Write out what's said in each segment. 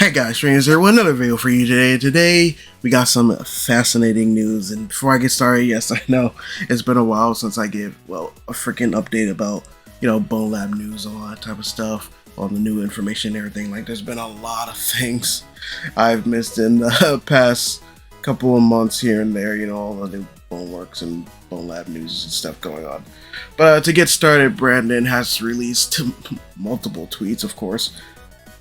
Hey guys, Strainz here with another video for you today. Today, we got some fascinating news, and before I get started, yes, I know it's been a while since I gave, well, a freaking update about, Bonelab news, all that type of stuff, all the new information and everything. Like, there's been a lot of things I've missed in the past couple of months here and there, all the new Boneworks and Bonelab news and stuff going on. But to get started, Brandon has released multiple tweets, of course,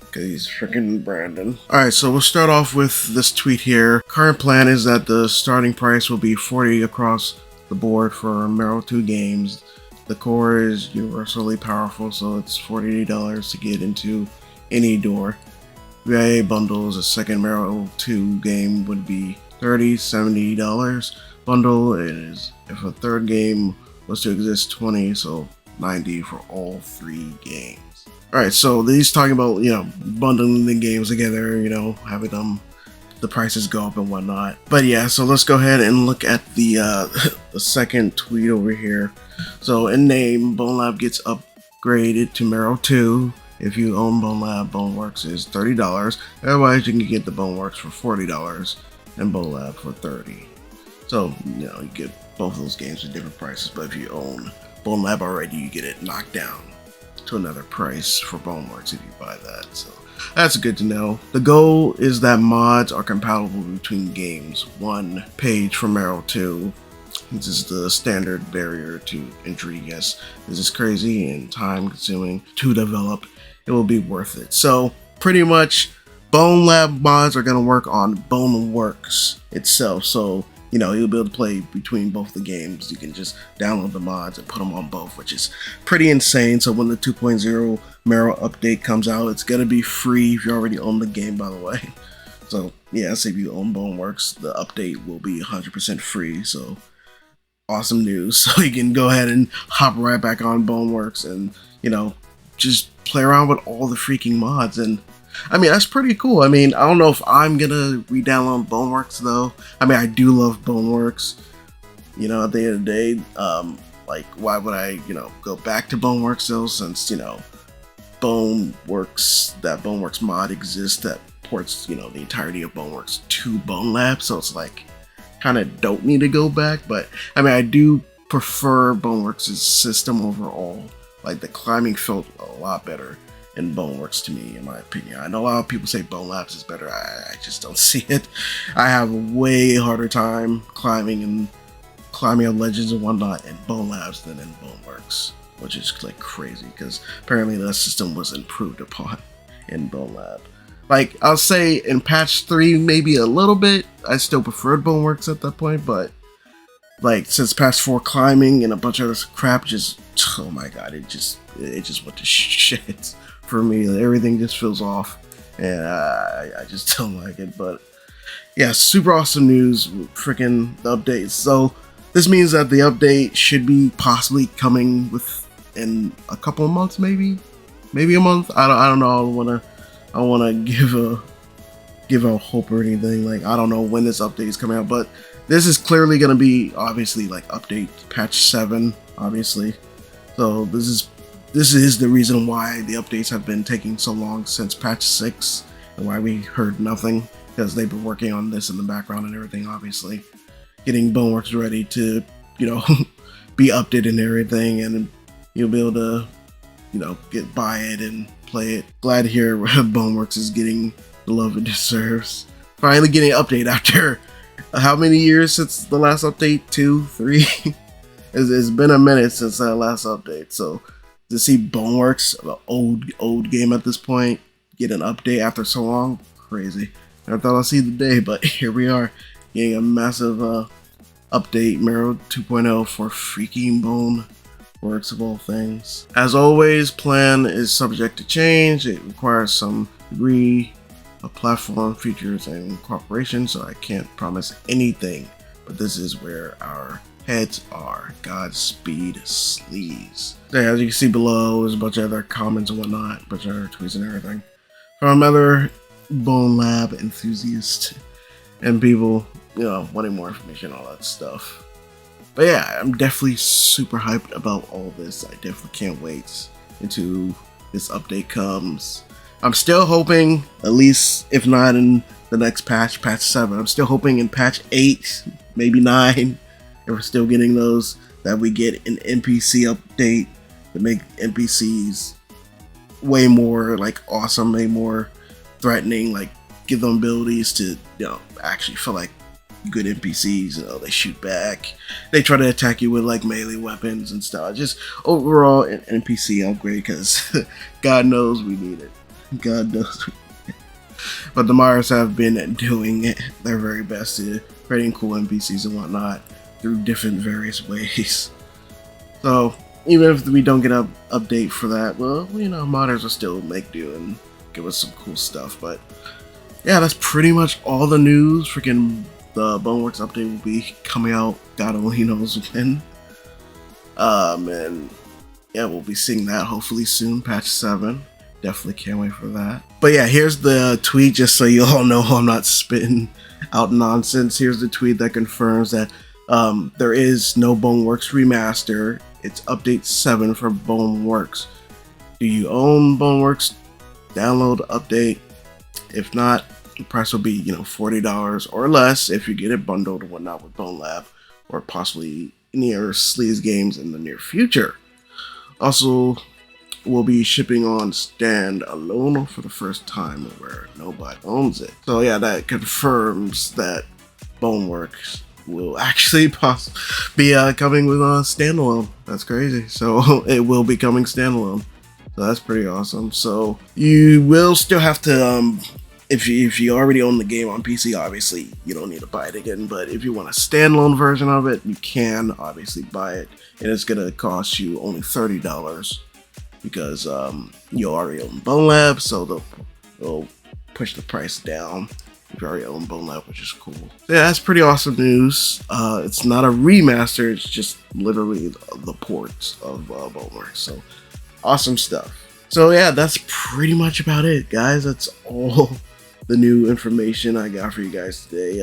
because he's freaking Brandon. Alright, so we'll start off with this tweet here. Current plan is that the starting price will be $40 across the board for Marrow 2 games. The core is universally powerful, so it's $40 to get into any door. VIA bundles, a second Marrow 2 game would be $30, $70 bundle. Is if a third game was to exist, $20, so $90 for all 3 games. Alright, so he's talking about, bundling the games together, having the prices go up and whatnot. But yeah, so let's go ahead and look at the the second tweet over here. So in name, Bonelab gets upgraded to Marrow 2. If you own Bonelab, Boneworks is $30. Otherwise, you can get the Boneworks for $40 and Bonelab for $30. So, you get both of those games at different prices, but if you own Bonelab already, you get it knocked down to another price for Boneworks if you buy that, so that's good to know. The goal is that mods are compatible between games. 1 page for Marrow 2. This is the standard barrier to entry. Yes, this is crazy and time consuming to develop. It will be worth it. So pretty much Bonelab mods are going to work on Boneworks itself, so you'll be able to play between both the games. You can just download the mods and put them on both, which is pretty insane. So when the 2.0 Marrow update comes out, it's going to be free if you already own the game, by the way. So yeah, so if you own Boneworks, the update will be 100% free. So awesome news. So you can go ahead and hop right back on Boneworks and, just play around with all the freaking mods. And I mean, that's pretty cool. I mean, I don't know if I'm gonna re-download Boneworks though. I mean, I do love Boneworks. At the end of the day, like, why would I, go back to Boneworks though? Since that Boneworks mod exists that ports, the entirety of Boneworks to Bonelab. So it's like, kind of don't need to go back. But I mean, I do prefer Boneworks' system overall. Like, the climbing felt a lot better in Boneworks to me, in my opinion. I know a lot of people say Bonelabs is better. I just don't see it. I have a way harder time climbing up ledges and whatnot in Bonelabs than in Boneworks, which is like crazy because apparently the system was improved upon in Bonelab. Like, I'll say in patch 3 maybe a little bit. I still preferred Boneworks at that point, but like, since patch 4, climbing and a bunch of other crap just, oh my god, it just went to shit for me. Everything just feels off, and I just don't like it. But yeah, super awesome news, freaking the updates. So this means that the update should be possibly coming within a couple of months, maybe a month. I don't know. I don't wanna give a hope or anything. Like, I don't know when this update is coming out, but this is clearly gonna be obviously like update patch 7, obviously. So this is the reason why the updates have been taking so long since patch 6 and why we heard nothing, because they've been working on this in the background and everything, obviously. Getting Boneworks ready to, be updated and everything, and you'll be able to, buy it and play it. Glad to hear Boneworks is getting the love it deserves. Finally getting an update after how many years since the last update? 2, 3? It's been a minute since that last update, so to see Boneworks, the old game at this point, get an update after so long, crazy. I thought I'd see the day, but here we are, getting a massive update, Marrow 2.0 for freaking Boneworks of all things. As always, plan is subject to change. It requires some degree of platform features and cooperation, so I can't promise anything, but this is where our heads are. Godspeed, sleaze. Yeah, as you can see below, there's a bunch of other comments and whatnot, a bunch of other tweets and everything from other Bonelab enthusiasts and people, wanting more information, all that stuff. But yeah, I'm definitely super hyped about all this. I definitely can't wait until this update comes. I'm still hoping, at least if not in the next patch, patch 7, I'm still hoping in patch 8, maybe 9, if we're still getting those, that we get an NPC update to make NPCs way more like awesome, way more threatening, like give them abilities to, actually feel like good NPCs. They shoot back, they try to attack you with like melee weapons and stuff. Just overall an NPC upgrade, because God knows we need it. God knows we need it. But the Myers have been doing their very best to creating cool NPCs and whatnot through different various ways. So even if we don't get an update for that, well, modders will still make do and give us some cool stuff. But yeah, that's pretty much all the news. Freaking the Boneworks update will be coming out, God only knows when. And yeah, we'll be seeing that hopefully soon, patch 7. Definitely can't wait for that. But yeah, here's the tweet, just so you all know I'm not spitting out nonsense. Here's the tweet that confirms that there is no Boneworks remaster. It's update 7 for Boneworks. Do you own Boneworks? Download the update. If not, the price will be, $40 or less if you get it bundled and whatnot with Bonelab, or possibly any other Sleaze games in the near future. Also, we'll be shipping on standalone for the first time where nobody owns it. So yeah, that confirms that Boneworks will actually be coming with a standalone. That's crazy. So it will be coming standalone. So that's pretty awesome. So you will still have to, if you already own the game on PC, obviously you don't need to buy it again. But if you want a standalone version of it, you can obviously buy it, and it's gonna cost you only $30 because you already own Bonelab, so they'll push the price down if you already own Bonelab, which is cool. So yeah, that's pretty awesome news. It's not a remaster; it's just literally the ports of Boneworks. So awesome stuff. So yeah, that's pretty much about it, guys. That's all the new information I got for you guys today.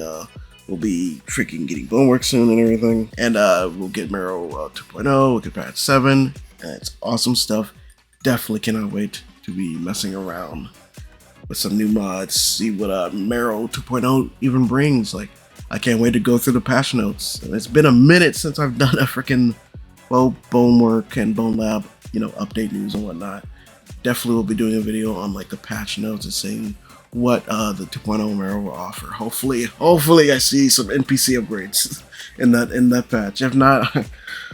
We'll be freaking getting Boneworks soon and everything, and we'll get Marrow 2.0, we'll get patch 7, and it's awesome stuff. Definitely cannot wait to be messing around with some new mods, see what Marrow 2.0 even brings. Like, I can't wait to go through the patch notes. And it's been a minute since I've done a freaking Bonework and Bonelab, update news and whatnot. Definitely will be doing a video on like the patch notes and seeing what the 2.0 Marrow will offer. Hopefully I see some NPC upgrades in that patch. If not,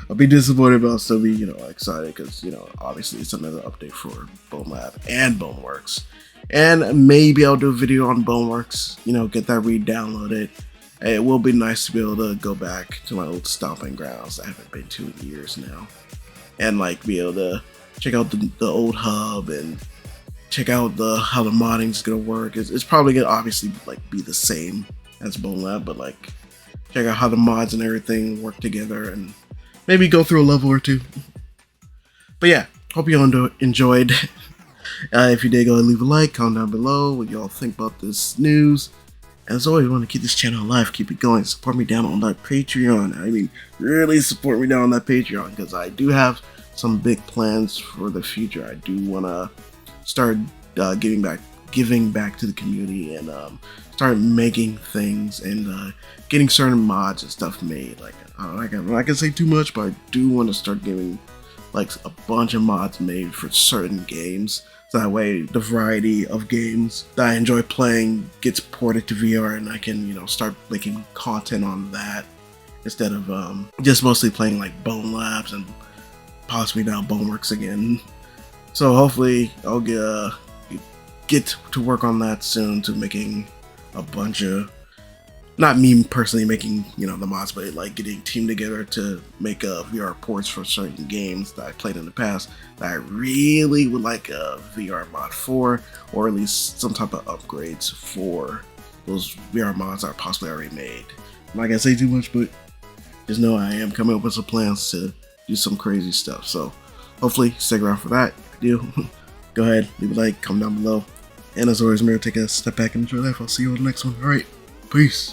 I'll be disappointed, but I'll still be excited, because obviously it's another update for Bonelab and Boneworks. And maybe I'll do a video on Boneworks, get that re-downloaded. It will be nice to be able to go back to my old stomping grounds I haven't been to in years now, and like be able to check out the old hub and check out how the modding is gonna work. It's probably gonna obviously like be the same as Bonelab, but like check out how the mods and everything work together, and maybe go through a level or two. But yeah, hope you all enjoyed. If you did, go leave a like, comment down below what y'all think about this news. As always, want to keep this channel alive, keep it going, support me down on that Patreon. I mean, really support me down on that Patreon, because I do have some big plans for the future. I do want to start giving back to the community, and start making things and getting certain mods and stuff made. Like, I'm not gonna say too much, but I do want to start getting like a bunch of mods made for certain games, so that way the variety of games that I enjoy playing gets ported to VR, and I can start making content on that instead of just mostly playing like Bonelabs and possibly now Boneworks again. So hopefully I'll get to work on that soon, to making a bunch of, not me personally making the mods, but like getting a team together to make VR ports for certain games that I played in the past that I really would like a VR mod for, or at least some type of upgrades for those VR mods that are possibly already made. I'm not gonna say too much, but just know I am coming up with some plans to do some crazy stuff. So hopefully stick around for that. If you do, go ahead, leave a like, comment down below. And as always, remember, take a step back and enjoy life. I'll see you on the next one. Alright, peace.